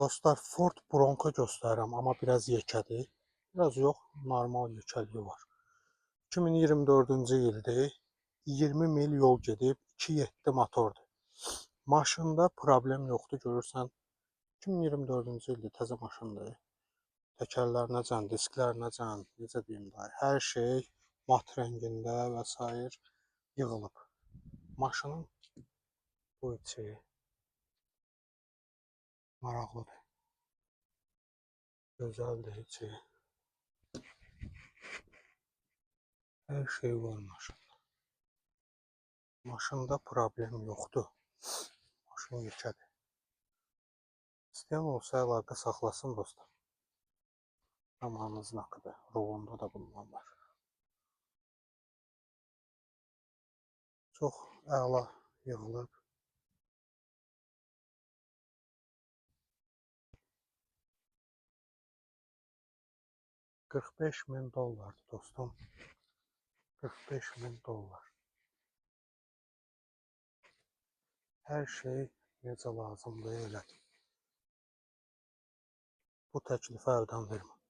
Dostlar, Ford Bronco göstərirəm, amma biraz yekədir. Biraz yox, normal yekəliyi var. 2024-cü ildir. 20 mil yol gedib, 2.7 motordur. Maşında problem yoxdur, görürsən. 2024-cü ildir, təzə maşındır. Təkərlər necən, disklər necən, necə deyim daha. Hər şey mat rəngində və s. yığılıb. Maşının bu içi maraqlıdır. Gözəldir içi. Hər şey var maşında. Maşında problem yoxdur. Maşın yekədir. İstəyən olsa əlaqə saxlasın dostlar. Zamanınız nakıdır. Rolunda da bundan var. Çox əla yığılıb. $45.000 dostum. $45.000. Hər şey necə lazımdır elədir. Bu təklifi əldən vermə.